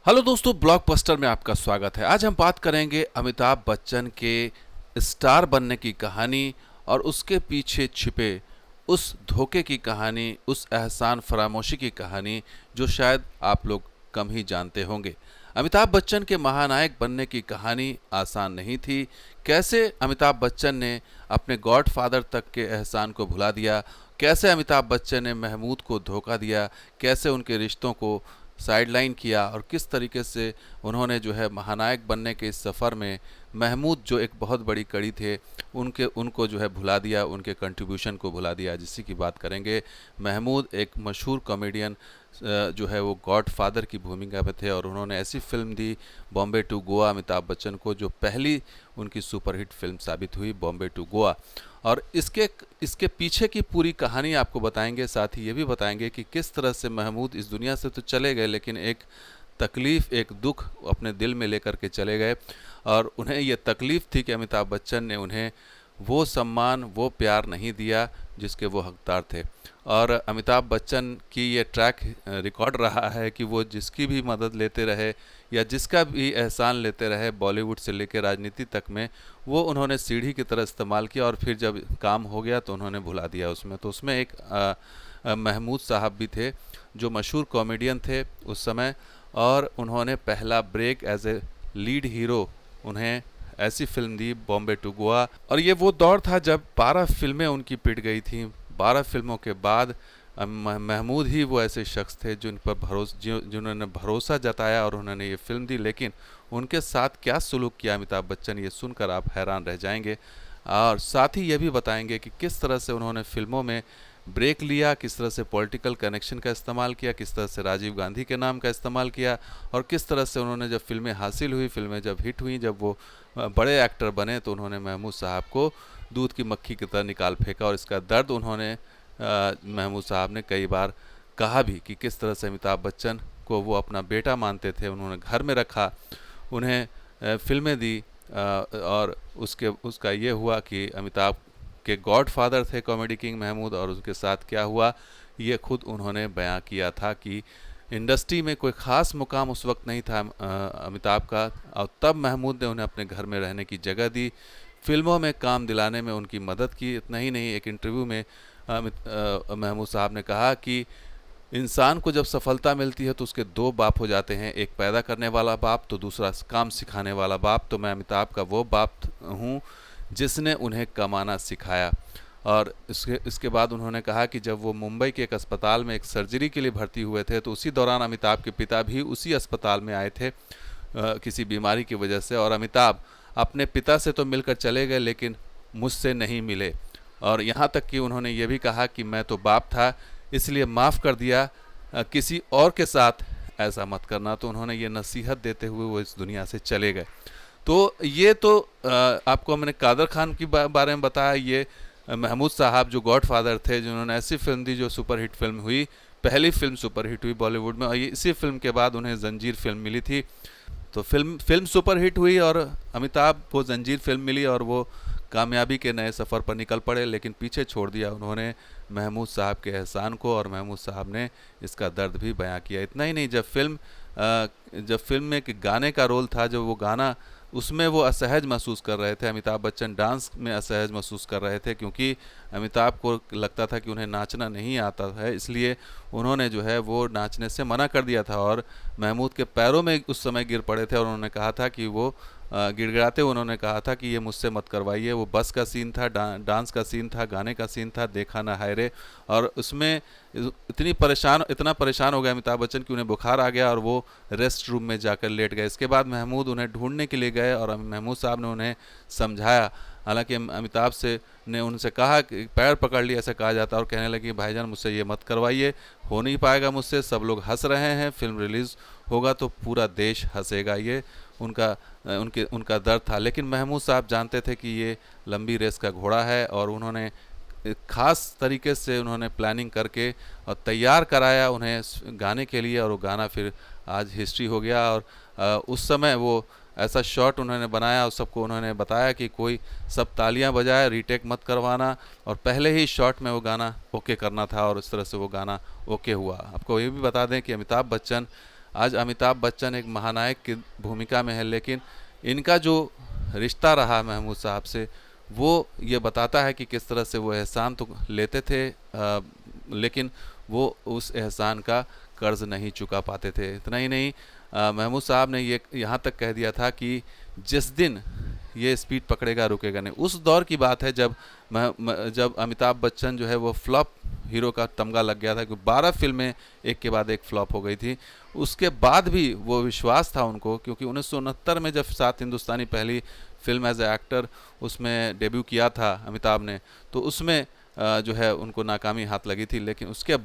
Hello दोस्तों, blockbuster में आपका स्वागत है। आज हम बात करेंगे अमिताभ बच्चन के स्टार बनने की कहानी और उसके पीछे छिपे उस धोखे की कहानी, उस एहसान फरामोशी की कहानी जो शायद आप लोग कम ही जानते होंगे। अमिताभ बच्चन के महानायक बनने की कहानी आसान नहीं थी। कैसे अमिताभ बच्चन ने अपने गॉडफादर तक के एहसान को भुला दिया, कैसे अमिताभ बच्चन ने महमूद को धोखा दिया, कैसे उनके रिश्तों को साइडलाइन किया और किस तरीके से उन्होंने जो है महानायक बनने के इस सफ़र में महमूद जो एक बहुत बड़ी कड़ी थे उनको जो है भुला दिया, उनके कंट्रीब्यूशन को भुला दिया, जिसकी की बात करेंगे। महमूद एक मशहूर कॉमेडियन जो है वो गॉडफादर की भूमिका में थे और उन्होंने ऐसी फिल्म दी बॉम्बे टू गोवा अमिताभ बच्चन को, जो पहली उनकी सुपरहिट फिल्म साबित हुई, बॉम्बे टू गोवा। और इसके पीछे की पूरी कहानी आपको बताएंगे, साथ ही ये भी बताएंगे कि किस तरह से महमूद इस दुनिया से तो चले गए लेकिन एक तकलीफ़, एक दुख अपने दिल में लेकर के चले गए और उन्हें ये तकलीफ़ थी कि अमिताभ बच्चन ने उन्हें वो सम्मान, वो प्यार नहीं दिया जिसके वो हकदार थे। और अमिताभ बच्चन की ये ट्रैक रिकॉर्ड रहा है कि वो जिसकी भी मदद लेते रहे या जिसका भी एहसान लेते रहे, बॉलीवुड से लेकर राजनीति तक में, वो उन्होंने सीढ़ी की तरह इस्तेमाल किया और फिर जब काम हो गया तो उन्होंने भुला दिया उसमें। तो उसमें एक महमूद साहब भी थे जो मशहूर कॉमेडियन थे उस समय, और उन्होंने पहला break as a lead hero उन्हें ऐसी फिल्म दी बॉम्बे टू गोवा। और ये वो दौर था जब 12 फिल्में उनकी पिट गई थी। 12 फिल्मों के बाद महमूद ही वो ऐसे शख्स थे जिन्होंने भरोसा जताया और उन्होंने ये फिल्म दी। लेकिन उनके साथ क्या सलूक किया अमिताभ बच्चन, ये सुनकर आप हैरान रह जाएंगे। और साथ ही ये भी बताएंगे कि किस तरह से उन्होंने फिल्मों में ब्रेक लिया, किस तरह से पॉलिटिकल कनेक्शन का इस्तेमाल किया, किस तरह से राजीव गांधी के नाम का इस्तेमाल किया और किस तरह से उन्होंने जब फिल्में हासिल हुई, फिल्में जब हिट हुई, जब वो बड़े एक्टर बने तो उन्होंने महमूद साहब को दूध की मक्खी की तरह निकाल फेंका। और इसका दर्द उन्होंने महमूद साहब ने कई बार कहा भी कि किस तरह से अमिताभ बच्चन को वो अपना बेटा मानते थे, उन्होंने घर में रखा, उन्हें फिल्में दी और उसका ये हुआ कि अमिताभ के गॉडफादर थे कॉमेडी किंग महमूद, और उनके साथ क्या हुआ ये खुद उन्होंने बयां किया था कि इंडस्ट्री में कोई ख़ास मुकाम उस वक्त नहीं था अमिताभ का, और तब महमूद ने उन्हें अपने घर में रहने की जगह दी, फिल्मों में काम दिलाने में उनकी मदद की। इतना ही नहीं, एक इंटरव्यू में महमूद साहब ने कहा कि इंसान को जब सफलता मिलती है तो उसके दो बाप हो जाते हैं, एक पैदा करने वाला बाप तो दूसरा काम सिखाने वाला बाप। तो मैं अमिताभ का वो बाप हूँ जिसने उन्हें कमाना सिखाया। और इसके बाद उन्होंने कहा कि जब वो मुंबई के एक अस्पताल में एक सर्जरी के लिए भर्ती हुए थे तो उसी दौरान अमिताभ के पिता भी उसी अस्पताल में आए थे किसी बीमारी की वजह से, और अमिताभ अपने पिता से तो मिलकर चले गए लेकिन मुझसे नहीं मिले। और यहाँ तक कि उन्होंने ये भी कहा कि मैं तो बाप था इसलिए माफ़ कर दिया, किसी और के साथ ऐसा मत करना। तो उन्होंने ये नसीहत देते हुए वो इस दुनिया से चले गए। तो ये तो आपको मैंने कादर खान की बारे में बताया। ये महमूद साहब जो गॉडफादर थे, जिन्होंने ऐसी फिल्म दी जो सुपरहिट फिल्म हुई, पहली फिल्म सुपरहिट हुई बॉलीवुड में, और ये इसी फिल्म के बाद उन्हें जंजीर फिल्म मिली थी। तो फिल्म सुपरहिट हुई और अमिताभ को जंजीर फिल्म मिली और वो कामयाबी के नए सफ़र पर निकल पड़े, लेकिन पीछे छोड़ दिया उन्होंने महमूद साहब के एहसान को, और महमूद साहब ने इसका दर्द भी बयां किया। इतना ही नहीं, जब फिल्म में एक गाने का रोल था, जो वो गाना उसमें वो असहज महसूस कर रहे थे, अमिताभ बच्चन डांस में असहज महसूस कर रहे थे क्योंकि अमिताभ को लगता था कि उन्हें नाचना नहीं आता है, इसलिए उन्होंने जो है वो नाचने से मना कर दिया था और महमूद के पैरों में उस समय गिर पड़े थे और उन्होंने कहा था कि वो गिड़गिड़ाते उन्होंने कहा था कि ये मुझसे मत करवाइए। वो बस का सीन था, डांस का सीन था, गाने का सीन था, देखा ना हाय रे। और उसमें इतना परेशान हो गया अमिताभ बच्चन कि उन्हें बुखार आ गया और वो रेस्ट रूम में जाकर लेट गए। इसके बाद महमूद उन्हें ढूंढने के लिए गए और महमूद साहब ने उन्हें समझाया। हालांकि अमिताभ ने उनसे कहा कि पैर पकड़ लिया, ऐसा कहा जाता, और कहने लगी भाईजान मुझसे ये मत करवाइए, हो नहीं पाएगा मुझसे, सब लोग हंस रहे हैं, फिल्म रिलीज़ होगा तो पूरा देश हंसेगा। ये उनका दर्द था। लेकिन महमूद साहब जानते थे कि ये लंबी रेस का घोड़ा है और उन्होंने ख़ास तरीके से उन्होंने प्लानिंग करके और तैयार कराया उन्हें गाने के लिए, और वो गाना फिर आज हिस्ट्री हो गया। और उस समय वो ऐसा शॉट उन्होंने बनाया और सबको उन्होंने बताया कि कोई सब तालियां बजाए, रीटेक मत करवाना, और पहले ही शॉट में वो गाना ओके करना था और इस तरह से वो गाना ओके हुआ। आपको ये भी बता दें कि अमिताभ बच्चन आज अमिताभ बच्चन एक महानायक की भूमिका में है, लेकिन इनका जो रिश्ता रहा महमूद साहब से, वो ये बताता है कि किस तरह से वो एहसान तो लेते थे, लेकिन वो उस एहसान का कर्ज नहीं चुका पाते थे। इतना ही नहीं, महमूद साहब ने ये यहाँ तक कह दिया था कि जिस दिन ये स्पीड पकड़ेगा रुकेगा नहीं। उस दौर की बात है जब जब अमिताभ बच्चन जो है वो फ्लॉप हीरो का तमगा लग गया था, कि 12 फिल्में एक के बाद एक फ्लॉप हो गई थी। उसके बाद भी वो विश्वास था उनको, क्योंकि 1969 में जब सात हिंदुस्तानी पहली फिल्म एज ए एक्टर उसमें डेब्यू किया था अमिताभ ने, तो उसमें जो है उनको नाकामी हाथ लगी थी। लेकिन उसके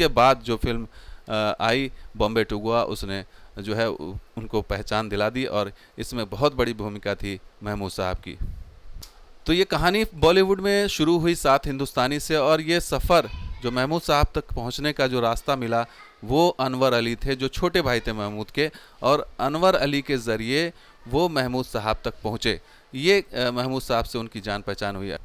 बाद जो फिल्म आई बॉम्बे टू गोवा, उसने जो है उनको पहचान दिला दी, और इसमें बहुत बड़ी भूमिका थी महमूद साहब की। तो ये कहानी बॉलीवुड में शुरू हुई सात हिंदुस्तानी से, और ये सफ़र जो महमूद साहब तक पहुंचने का जो रास्ता मिला वो अनवर अली थे, जो छोटे भाई थे महमूद के, और अनवर अली के ज़रिए वो महमूद साहब तक पहुँचे। ये महमूद साहब से उनकी जान पहचान हुई है।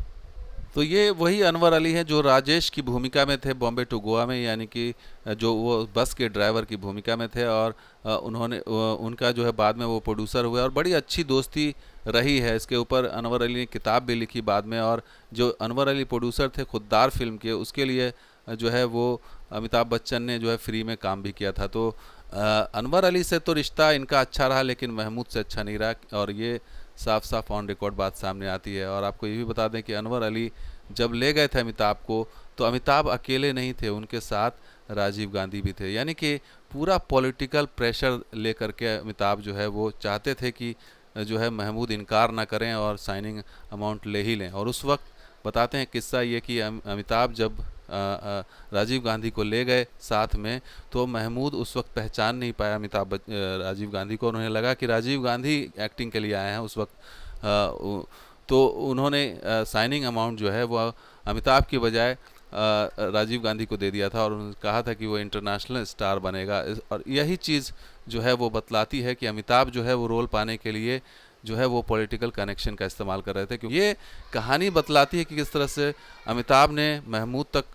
तो ये वही अनवर अली हैं जो राजेश की भूमिका में थे बॉम्बे टू गोवा में, यानी कि जो वो बस के ड्राइवर की भूमिका में थे, और उनका जो है बाद में वो प्रोड्यूसर हुए, और बड़ी अच्छी दोस्ती रही है। इसके ऊपर अनवर अली ने किताब भी लिखी बाद में, और जो अनवर अली प्रोड्यूसर थे खुददार फिल्म के, उसके लिए जो है वो अमिताभ बच्चन ने जो है फ्री में काम भी किया था। तो अनवर अली से तो रिश्ता इनका अच्छा रहा, लेकिन महमूद से अच्छा नहीं रहा, और ये साफ साफ ऑन रिकॉर्ड बात सामने आती है। और आपको ये भी बता दें कि अनवर अली जब ले गए थे अमिताभ को, तो अमिताभ अकेले नहीं थे, उनके साथ राजीव गांधी भी थे। यानी कि पूरा पॉलिटिकल प्रेशर लेकर के अमिताभ जो है वो चाहते थे कि जो है महमूद इनकार ना करें और साइनिंग अमाउंट ले ही लें। और उस वक्त बताते हैं किस्सा ये कि अमिताभ जब राजीव गांधी को ले गए साथ में, तो महमूद उस वक्त पहचान नहीं पाया राजीव गांधी को। उन्हें लगा कि राजीव गांधी एक्टिंग के लिए आए हैं उस वक्त। तो उन्होंने साइनिंग अमाउंट जो है वो अमिताभ की बजाय राजीव गांधी को दे दिया था, और उन्होंने कहा था कि वो इंटरनेशनल स्टार बनेगा। और यही चीज़ जो है वो बतलाती है कि अमिताभ जो है वो रोल पाने के लिए जो है वो पॉलिटिकल कनेक्शन का इस्तेमाल कर रहे थे। क्योंकि ये कहानी बतलाती है कि किस तरह से अमिताभ ने महमूद तक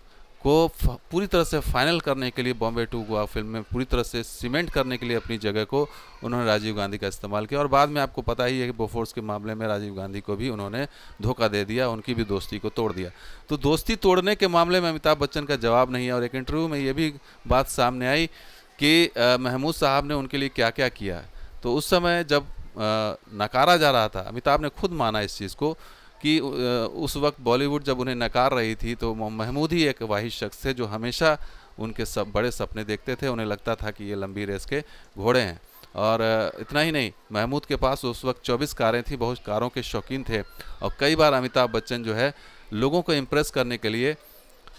को पूरी तरह से फाइनल करने के लिए, बॉम्बे टू गोवा फिल्म में पूरी तरह से सीमेंट करने के लिए अपनी जगह को उन्होंने राजीव गांधी का इस्तेमाल किया। और बाद में आपको पता ही है कि बोफोर्स के मामले में राजीव गांधी को भी उन्होंने धोखा दे दिया, उनकी भी दोस्ती को तोड़ दिया। तो दोस्ती तोड़ने के मामले में अमिताभ बच्चन का जवाब नहीं है। और एक इंटरव्यू में ये भी बात सामने आई कि महमूद साहब ने उनके लिए क्या क्या किया। तो उस समय जब नकारा जा रहा था, अमिताभ ने खुद माना इस चीज़ को कि उस वक्त बॉलीवुड जब उन्हें नकार रही थी, तो महमूद ही एक वाहिद शख्स थे जो हमेशा उनके सब बड़े सपने देखते थे। उन्हें लगता था कि ये लंबी रेस के घोड़े हैं। और इतना ही नहीं, महमूद के पास उस वक्त 24 कारें थी, बहुत कारों के शौकीन थे, और कई बार अमिताभ बच्चन जो है लोगों को इम्प्रेस करने के लिए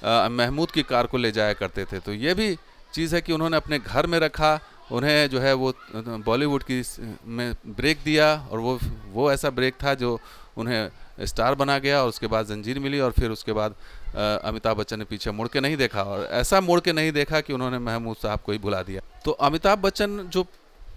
महमूद की कार को ले जाया करते थे। तो ये भी चीज़ है कि उन्होंने अपने घर में रखा, उन्हें जो है वो बॉलीवुड की में ब्रेक दिया, और वो ऐसा ब्रेक था जो उन्हें स्टार बना गया। और उसके बाद जंजीर मिली, और फिर उसके बाद अमिताभ बच्चन ने पीछे मुड़ के नहीं देखा, और ऐसा मुड़ के नहीं देखा कि उन्होंने महमूद साहब को ही भुला दिया। तो अमिताभ बच्चन जो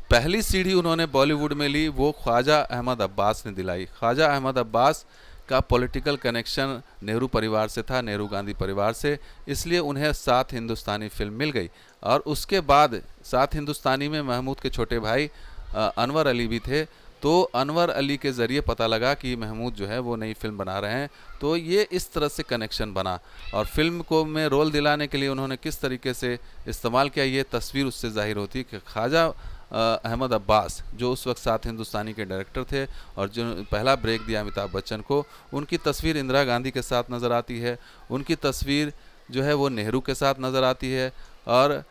पहली सीढ़ी उन्होंने बॉलीवुड में ली वो ख्वाजा अहमद अब्बास ने दिलाई। ख्वाजा अहमद अब्बास का पॉलिटिकल कनेक्शन नेहरू परिवार से था, नेहरू गांधी परिवार से, इसलिए उन्हें सात हिंदुस्तानी फिल्म मिल गई। और उसके बाद सात हिंदुस्तानी में महमूद के छोटे भाई अनवर अली भी थे। तो अनवर अली के ज़रिए पता लगा कि महमूद जो है वो नई फिल्म बना रहे हैं, तो ये इस तरह से कनेक्शन बना। और फिल्म को में रोल दिलाने के लिए उन्होंने किस तरीके से इस्तेमाल किया, ये तस्वीर उससे जाहिर होती है कि ख्वाजा अहमद अब्बास जो उस वक्त सात हिंदुस्तानी के डायरेक्टर थे, और जो पहला ब्रेक दिया अमिताभ बच्चन को, उनकी तस्वीर इंदिरा गांधी के साथ नज़र आती है, उनकी तस्वीर जो है वो नेहरू के साथ नज़र आती है। और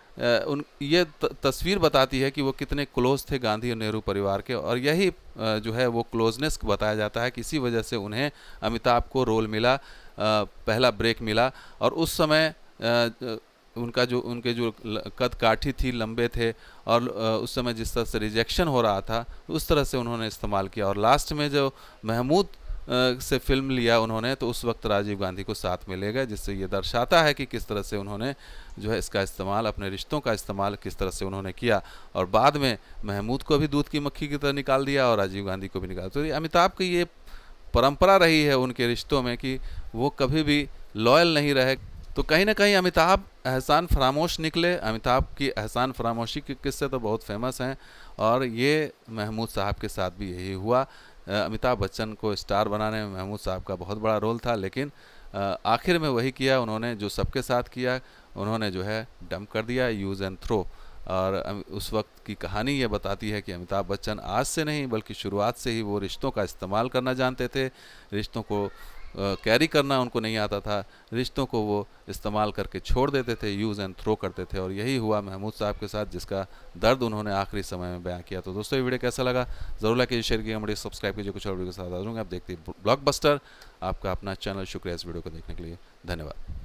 ये तस्वीर बताती है कि वो कितने क्लोज थे गांधी और नेहरू परिवार के, और यही जो है वो क्लोजनेस बताया जाता है कि इसी वजह से उन्हें अमिताभ को रोल मिला, पहला ब्रेक मिला। और उस समय उनके जो कद काठी थी, लंबे थे, और उस समय जिस तरह से रिजेक्शन हो रहा था उस तरह से उन्होंने इस्तेमाल किया। और लास्ट में जो महमूद से फिल्म लिया उन्होंने, तो उस वक्त राजीव गांधी को साथ में ले गए, जिससे ये दर्शाता है कि किस तरह से उन्होंने जो है इसका इस्तेमाल, अपने रिश्तों का इस्तेमाल किस तरह से उन्होंने किया। और बाद में महमूद को भी दूध की मक्खी की तरह निकाल दिया और राजीव गांधी को भी निकाल। तो अमिताभ की ये परंपरा रही है उनके रिश्तों में कि वो कभी भी लॉयल नहीं रहे। तो कहीं ना कहीं अमिताभ एहसान फरामोश निकले। अमिताभ की एहसान फरामोशी के किस्से तो बहुत फेमस हैं, और ये महमूद साहब के साथ भी यही हुआ। अमिताभ बच्चन को स्टार बनाने में महमूद साहब का बहुत बड़ा रोल था, लेकिन आखिर में वही किया उन्होंने जो सबके साथ किया, उन्होंने जो है डंप कर दिया, यूज़ एंड थ्रो। और उस वक्त की कहानी ये बताती है कि अमिताभ बच्चन आज से नहीं बल्कि शुरुआत से ही वो रिश्तों का इस्तेमाल करना जानते थे। रिश्तों को कैरी करना उनको नहीं आता था, रिश्तों को वो इस्तेमाल करके छोड़ देते थे, यूज़ एंड थ्रो करते थे। और यही हुआ महमूद साहब के साथ, जिसका दर्द उन्होंने आखिरी समय में बयां किया। तो दोस्तों, ये वीडियो कैसा लगा ज़रूर लाइक कीजिए, शेयर कीजिए, हमारे सब्सक्राइब कीजिए। कुछ और वीडियो के साथ आ जाऊँगा। आप देखते हैं ब्लॉकबस्टर, आपका अपना चैनल। शुक्रिया इस वीडियो को देखने के लिए, धन्यवाद।